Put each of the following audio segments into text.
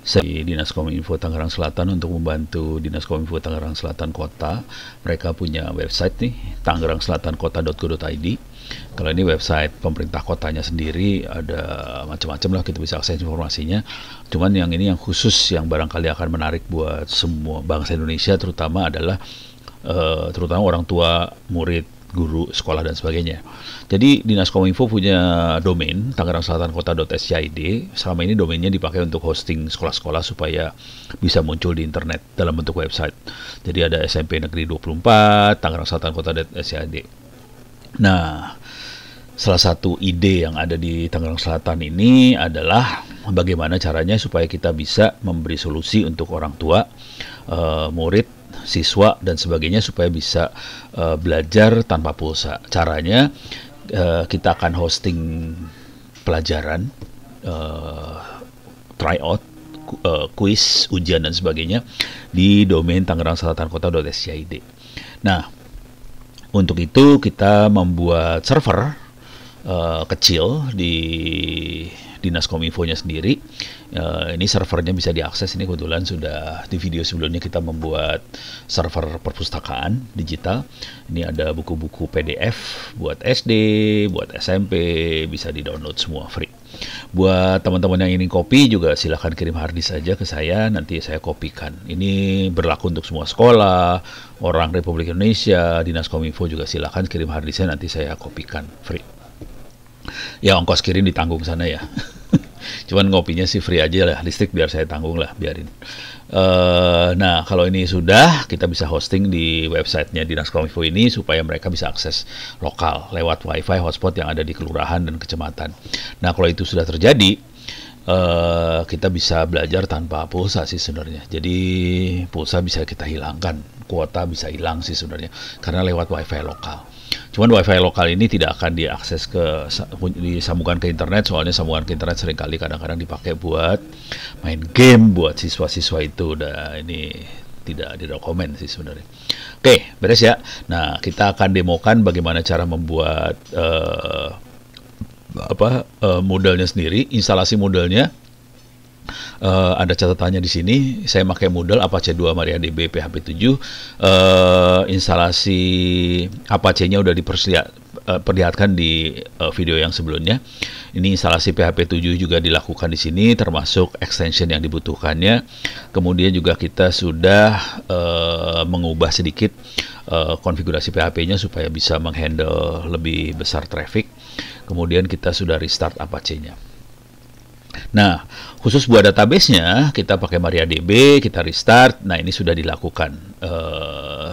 Saya di Dinas Kominfo Tangerang Selatan untuk membantu Dinas Kominfo Tangerang Selatan Kota. Mereka punya website nih, tangerangselatankota.go.id. Kalau ini website pemerintah kotanya sendiri, ada macam-macam lah, kita bisa akses informasinya. Cuman yang ini yang khusus, yang barangkali akan menarik buat semua bangsa Indonesia, terutama adalah terutama orang tua, murid, guru, sekolah, dan sebagainya. Jadi Dinas Kominfo punya domain tangerangselatankota.go.id. Selama ini domainnya dipakai untuk hosting sekolah-sekolah supaya bisa muncul di internet dalam bentuk website. Jadi ada SMP Negeri 24, tangerangselatankota.go.id. Nah, salah satu ide yang ada di Tangerang Selatan ini adalah bagaimana caranya supaya kita bisa memberi solusi untuk orang tua, murid, siswa, dan sebagainya supaya bisa belajar tanpa pulsa. Caranya kita akan hosting pelajaran, tryout, kuis, ujian, dan sebagainya di domain tangerangselatankota.go.id. Nah, untuk itu kita membuat server kecil di Dinas Kominfo-nya sendiri. Ini servernya bisa diakses. Ini kebetulan sudah di video sebelumnya kita membuat server perpustakaan digital. Ini ada buku-buku PDF buat SD, buat SMP, bisa di-download semua free. Buat teman-teman yang ingin kopi juga silahkan kirim harddisk saja ke saya, nanti saya kopikan. Ini berlaku untuk semua sekolah, orang Republik Indonesia. Dinas Kominfo juga silahkan kirim harddisknya, nanti saya kopikan free. Ya, ongkos kirim ditanggung sana ya. Cuman ngopinya sih free aja lah, listrik biar saya tanggung lah, biarin. Nah, kalau ini sudah, kita bisa hosting di websitenya Dinas Kominfo ini supaya mereka bisa akses lokal lewat wifi hotspot yang ada di kelurahan dan kecamatan. Nah, kalau itu sudah terjadi, kita bisa belajar tanpa pulsa sih sebenarnya. Jadi pulsa bisa kita hilangkan, kuota bisa hilang sih sebenarnya, karena lewat wifi lokal. Cuman wifi lokal ini tidak akan diakses disambungkan ke internet, soalnya sambungan ke internet seringkali kadang-kadang dipakai buat main game buat siswa-siswa itu. Udah, ini tidak direkomend sih sebenarnya. Oke, beres ya. Nah, kita akan demokan bagaimana cara membuat modelnya sendiri, instalasi modelnya. Ada catatannya di sini. Saya pakai model Apache 2 MariaDB PHP 7. Instalasi Apache-nya udah diperlihatkan di video yang sebelumnya. Ini instalasi PHP 7 juga dilakukan di sini, termasuk extension yang dibutuhkannya. Kemudian juga kita sudah mengubah sedikit konfigurasi PHP-nya supaya bisa menghandle lebih besar traffic. Kemudian kita sudah restart Apache-nya. Nah, khusus buat database-nya, kita pakai MariaDB, kita restart. Nah, ini sudah dilakukan.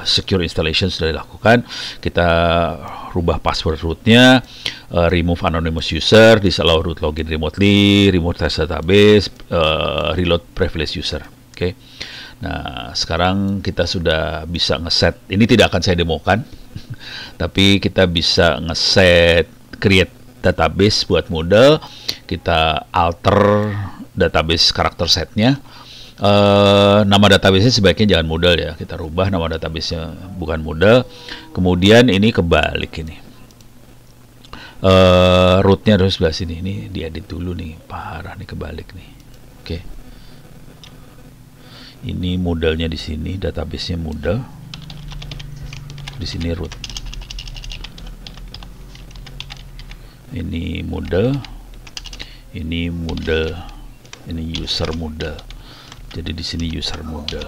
Secure installation sudah dilakukan. Kita rubah password root-nya, remove anonymous user, disallow root login remotely, remove test database, reload privileged user. Oke. Nah, sekarang kita sudah bisa ngeset. Ini tidak akan saya demokan, tapi kita bisa ngeset create database buat model. Kita alter database karakter setnya. Nama database-nya sebaiknya jangan model ya, kita rubah nama database-nya bukan model. Kemudian ini kebalik ini, root-nya harus sebelah sini. Ini diedit dulu nih, parah nih, kebalik nih. Oke, ini modelnya di sini, database-nya model, di sini root. Ini model, ini model, ini user model. Jadi di sini user model.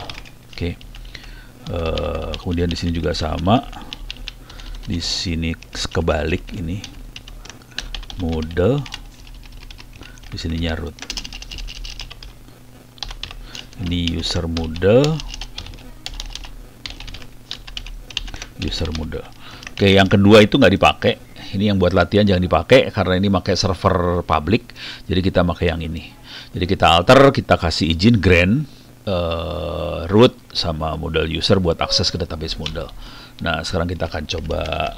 Oke. Kemudian di sini juga sama. Di sini kebalik ini model. Di sininya root. Ini user model. User model. Oke, yang kedua itu nggak dipakai. Ini yang buat latihan jangan dipakai karena ini pakai server public. Jadi kita pakai yang ini. Jadi kita alter, kita kasih izin grant root sama model user buat akses ke database model. Nah, sekarang kita akan coba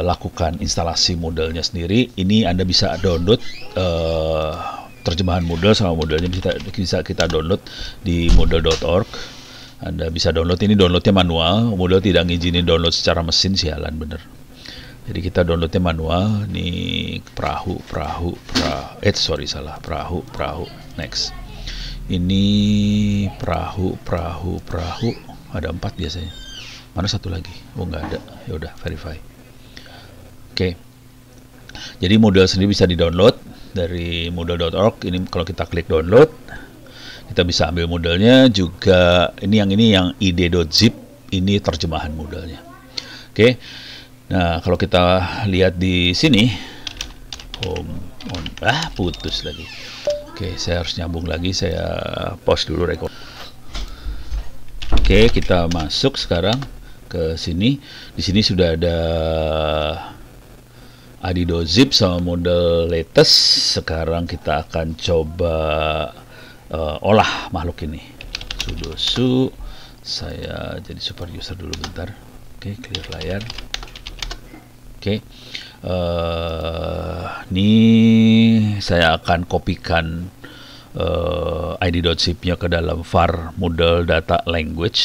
lakukan instalasi modelnya sendiri. Ini Anda bisa download terjemahan model sama modelnya, bisa kita download di model.org. Anda bisa download, ini downloadnya manual. Model tidak ngizinin download secara mesin, sialan bener. Jadi kita downloadnya manual. Nih perahu, next. Ini perahu. Ada 4 biasanya. Mana satu lagi? Oh, nggak ada. Ya udah, verify. Oke. Jadi model sendiri bisa di-download dari moodle.org. Ini kalau kita klik download, kita bisa ambil modelnya juga. Ini yang id.zip, ini terjemahan modelnya. Oke. Nah, kalau kita lihat di sini, putus lagi. Oke, saya harus nyambung lagi. Saya pause dulu record. Oke, kita masuk sekarang ke sini. Di sini sudah ada id.zip sama model latest. Sekarang kita akan coba olah makhluk ini. Sudo su. Saya jadi super user dulu bentar. Oke, clear layar. Oke. Ini saya akan kopikan id.zip-nya ke dalam var model data language.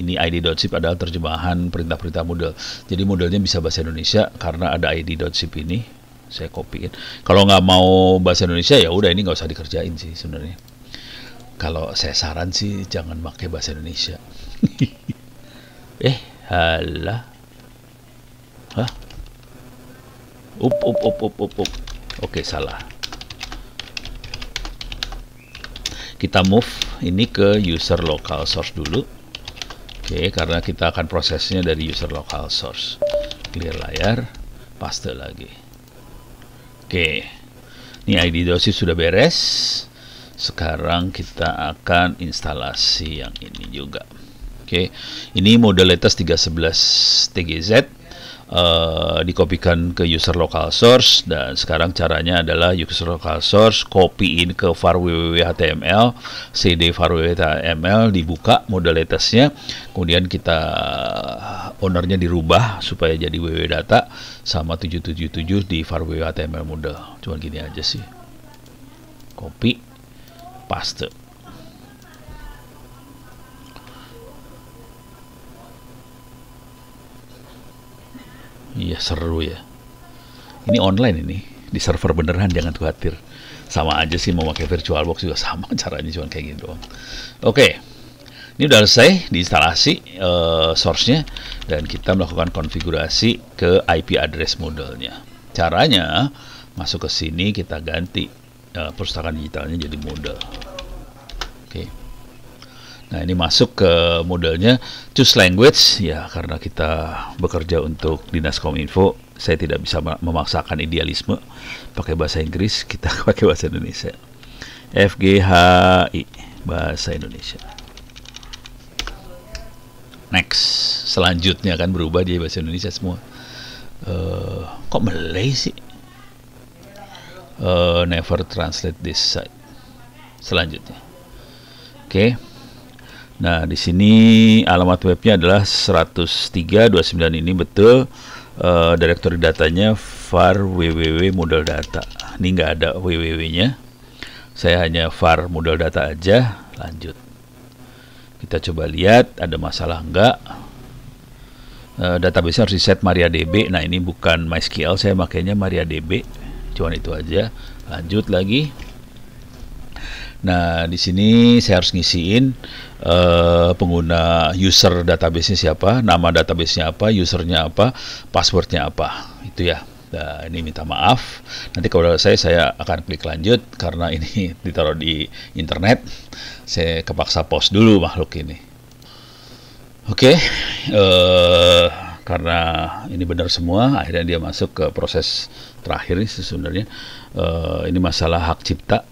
Ini id.zip adalah terjemahan perintah-perintah model. Jadi modelnya bisa bahasa Indonesia karena ada id.zip ini. Saya kopiin. Kalau nggak mau bahasa Indonesia ya udah, ini nggak usah dikerjain sih sebenarnya. Kalau saya saran sih jangan pakai bahasa Indonesia. Halah. Hah? Oke, salah. Kita move ini ke user local source dulu. Oke, karena kita akan prosesnya dari user local source. Clear layar, paste lagi. Oke, ini id.zip sudah beres. Sekarang kita akan instalasi yang ini juga. Oke, ini model latest 311 TGZ. Dikopikan ke user local source, dan sekarang caranya adalah user local source copyin ke var www.html, cd var www.html, dibuka model latestnya, kemudian kita ownernya dirubah supaya jadi www.data sama 777 di var www.html model. Cuma gini aja sih, copy paste. Iya, seru ya. Ini online ini, di server beneran, jangan khawatir. Sama aja sih, mau pakai VirtualBox juga sama caranya, cuma kayak gini doang. Oke, ini udah selesai diinstalasi source-nya, dan kita melakukan konfigurasi ke IP address modelnya. Caranya, masuk ke sini, kita ganti perpustakaan digitalnya jadi model. Oke. Nah, ini masuk ke modelnya, choose language, ya karena kita bekerja untuk Dinas Kominfo, saya tidak bisa memaksakan idealisme pakai bahasa Inggris, kita pakai bahasa Indonesia. FGHI, bahasa Indonesia. Next, selanjutnya akan berubah jadi bahasa Indonesia semua. Kok Malay sih? Never translate this site. Selanjutnya. Oke. Nah, di sini alamat webnya adalah 103.29, ini betul. Directory datanya var www model data. Ini nggak ada www-nya. Saya hanya var model data aja. Lanjut. Kita coba lihat ada masalah nggak. Database harus reset MariaDB. Nah, ini bukan MySQL, saya makainya MariaDB. Cuman itu aja. Lanjut lagi. Nah, di sini saya harus ngisiin pengguna user database-nya siapa, nama database-nya apa, usernya apa, passwordnya apa, itu ya. Nah, ini minta maaf. Nanti kalau saya akan klik lanjut karena ini ditaruh di internet. Saya kepaksa pause dulu makhluk ini. Oke, karena ini benar semua, akhirnya dia masuk ke proses terakhir nih sebenarnya. Ini masalah hak cipta.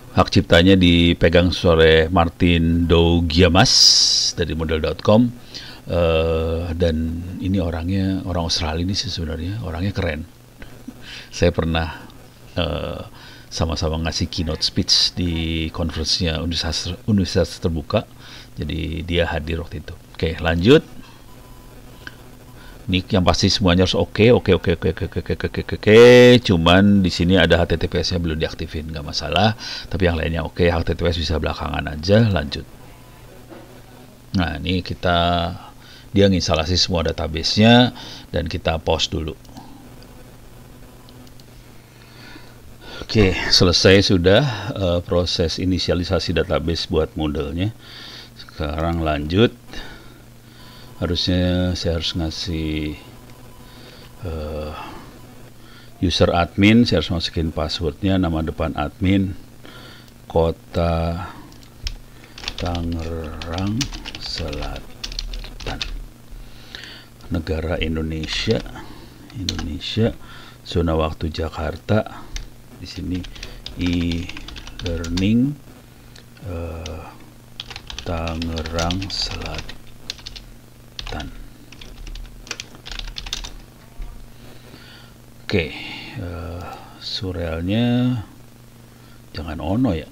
Hak ciptanya dipegang oleh Martin Dougiamas dari model.com, dan ini orang Australia ini sih sebenarnya, orangnya keren. Saya pernah sama-sama ngasih keynote speech di conference-nya Universitas Terbuka, jadi dia hadir waktu itu. Oke, lanjut. Ini yang pasti semuanya harus oke. Cuman di sini ada HTTPS-nya belum diaktifin, nggak masalah. Tapi yang lainnya oke, HTTPS bisa belakangan aja. Lanjut. Nah, ini dia nginstalasi semua database-nya dan kita pause dulu. Oke, selesai sudah proses inisialisasi database buat modelnya. Sekarang lanjut. Harusnya saya harus ngasih user admin. Saya harus masukin passwordnya, nama depan admin, kota Tangerang Selatan, negara Indonesia, zona waktu Jakarta. Di sini e-learning Tangerang Selatan. Oke, surelnya jangan ono ya.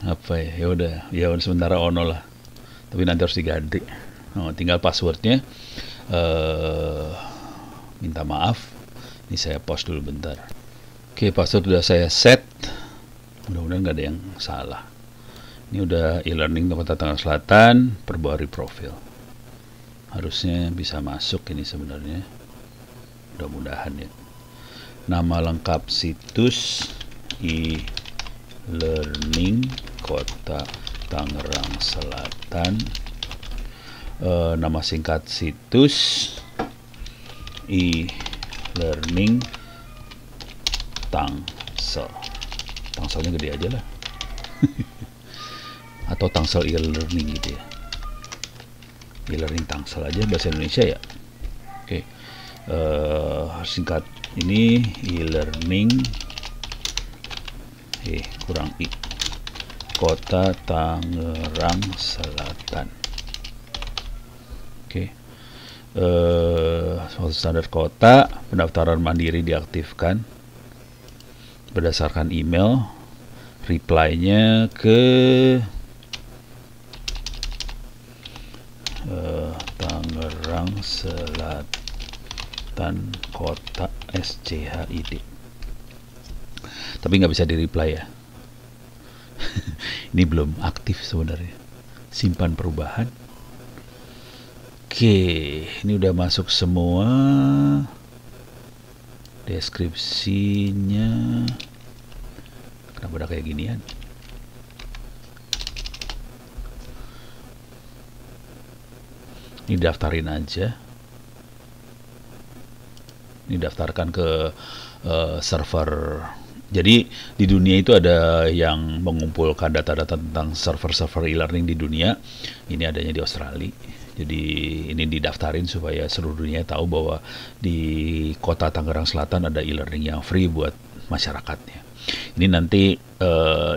Apa ya? Ya udah sementara ono lah. Tapi nanti harus diganti. Tinggal passwordnya. Minta maaf. Ini saya post dulu bentar. Oke, password sudah saya set. Mudah-mudahan nggak ada yang salah. Ini udah e-learning Kota Tangerang Selatan, perbarui profil. Harusnya bisa masuk ini sebenarnya. Mudah-mudahan ya. Nama lengkap situs e-learning Kota Tangerang Selatan. Nama singkat situs e-learning Tangsel. Tangselnya gede aja lah. Atau Tangsel e-learning gitu ya. E-learning Tangsel aja bahasa Indonesia ya. Oke. Singkat ini e-learning kurang i Kota Tangerang Selatan. Oke. Standar kota, pendaftaran mandiri diaktifkan berdasarkan email, reply-nya ke Tangerang Selatan Kota SCHID. Tapi nggak bisa di-reply ya. Ini belum aktif sebenarnya. Simpan perubahan. Oke, ini udah masuk semua. Deskripsinya. Kenapa udah kayak ginian? Ini daftarin aja. Ini daftarkan ke server. Jadi di dunia itu ada yang mengumpulkan data-data tentang server-server e-learning di dunia. Ini adanya di Australia. Jadi ini didaftarin supaya seluruh dunia tahu bahwa di Kota Tangerang Selatan ada e-learning yang free buat masyarakatnya. Ini nanti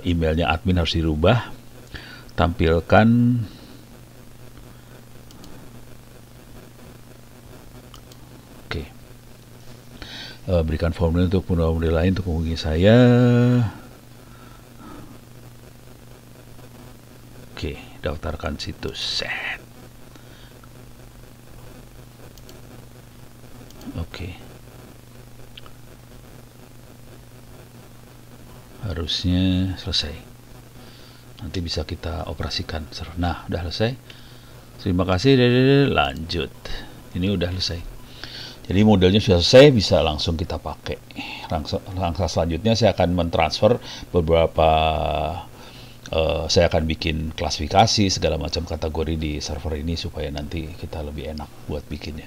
emailnya admin harus dirubah. Tampilkan berikan formulir untuk formulir lain untuk menghubungi saya. Oke, daftarkan situs set. Oke. Harusnya selesai. Nanti bisa kita operasikan. Nah, udah selesai. Terima kasih. Lanjut. Ini udah selesai. Jadi modelnya sudah selesai, bisa langsung kita pakai. Langkah selanjutnya saya akan mentransfer beberapa, saya akan bikin klasifikasi segala macam kategori di server ini supaya nanti kita lebih enak buat bikinnya.